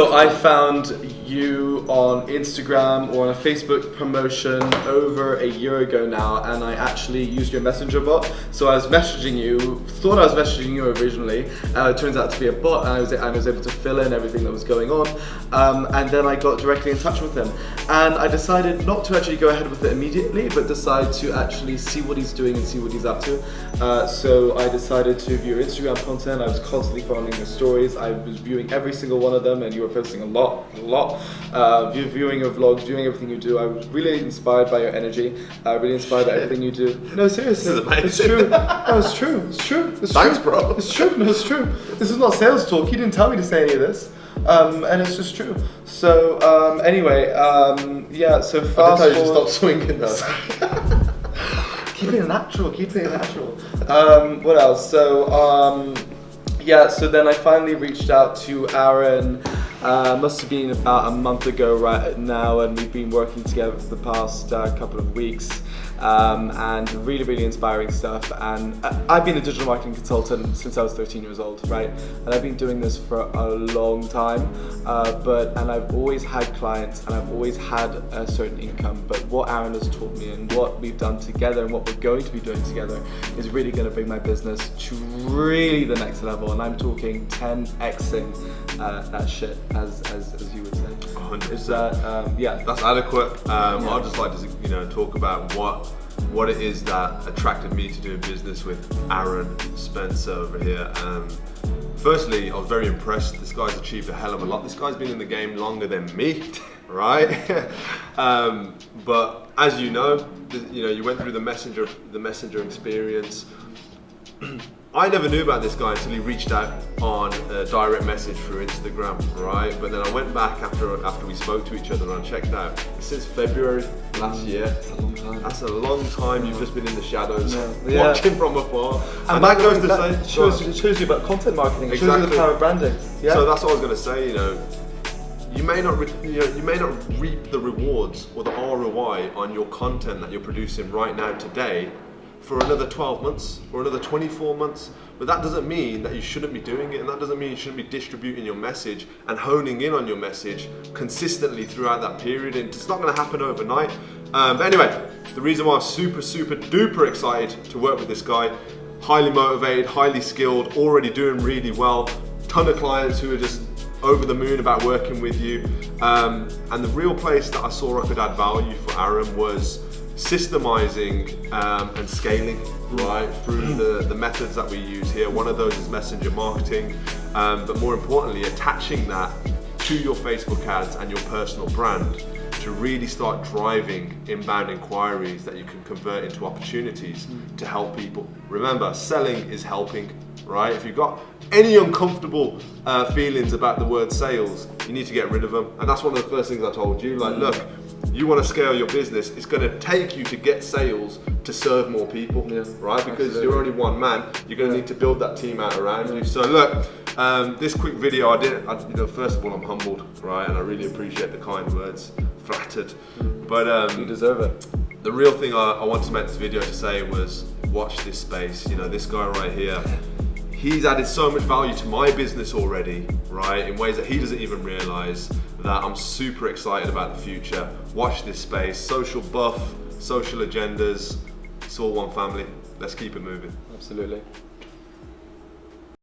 So I found you on Instagram or on a Facebook promotion over a year ago now, and I actually used your messenger bot. So I was messaging you, thought I was messaging you originally, it turns out to be a bot, and I was able to fill in everything that was going on, and then I got directly in touch with him. And I decided not to actually go ahead with it immediately, but decide to actually see what he's doing and see what he's up to. So I decided to view your Instagram content. I was constantly following your stories. I was viewing every single one of them, and you were posting a lot. Viewing your vlogs, viewing everything you do. I was really inspired by your energy. Really inspired by everything you do. No, seriously, it's true. No, it's true. It's true. It's Thanks, true. bro. It's true. No, it's true. This is not sales talk. You didn't tell me to say any of this. And it's just true. So anyway, yeah. So fast I didn't tell you forward. to stop swinging though. Keep it natural. Keep it natural. What else? So yeah. So then I finally reached out to Aaron. Must have been about a month ago right now, and we've been working together for the past couple of weeks, and really inspiring stuff. And I've been a digital marketing consultant since I was 13 years old, right? And I've been doing this for a long time, and I've always had clients and I've always had a certain income. But what Aaron has taught me and what we've done together and what we're going to be doing together is really going to bring my business to really the next level. And I'm talking 10xing that shit, as you would say. 100%. Is that yeah? That's adequate. I'd just like to talk about what it is that attracted me to doing business with Aaron Spencer over here. Firstly, I was very impressed. This guy's achieved a hell of a lot. This guy's been in the game longer than me, right? But as you know, you went through the messenger experience. I never knew about this guy until he reached out on a direct message through Instagram, right? But then I went back after we spoke to each other and I checked out. Since February last year. That's a long time. That's a long time. You've just been in the shadows, Yeah. watching from afar. And that goes to that say, it shows you about content marketing. It shows you Exactly. the power of branding. Yeah. So that's what I was going to say. You may not reap the rewards or the ROI on your content that you're producing right now today for another 12 months or another 24 months, but that doesn't mean that you shouldn't be doing it, and that doesn't mean you shouldn't be distributing your message and honing in on your message consistently throughout that period. And it's not going to happen overnight. But anyway, the reason why I'm super duper excited to work with this guy, highly motivated, highly skilled, already doing really well, ton of clients who are just over the moon about working with you, and the real place that I saw I could add value for Aaron was systemizing and scaling, right, through the methods that we use here. One of those is messenger marketing, but more importantly, attaching that to your Facebook ads and your personal brand to really start driving inbound inquiries that you can convert into opportunities to help people. Remember, selling is helping, right? If you've got any uncomfortable feelings about the word sales, you need to get rid of them. And that's one of the first things I told you. Like, look, you want to scale your business, it's going to take you to get sales to serve more people, right? Because you're only one man, you're going to need to build that team out around you. So look, this quick video, first of all, I'm humbled, right? And I really appreciate the kind words, flattered. But you deserve it. The real thing I wanted to make this video to say was, watch this space. This guy right here, he's added so much value to my business already, right? In ways that he doesn't even realize, that I'm super excited about the future. Watch this space. Social buff, social agendas, it's all one family. Let's keep it moving. Absolutely.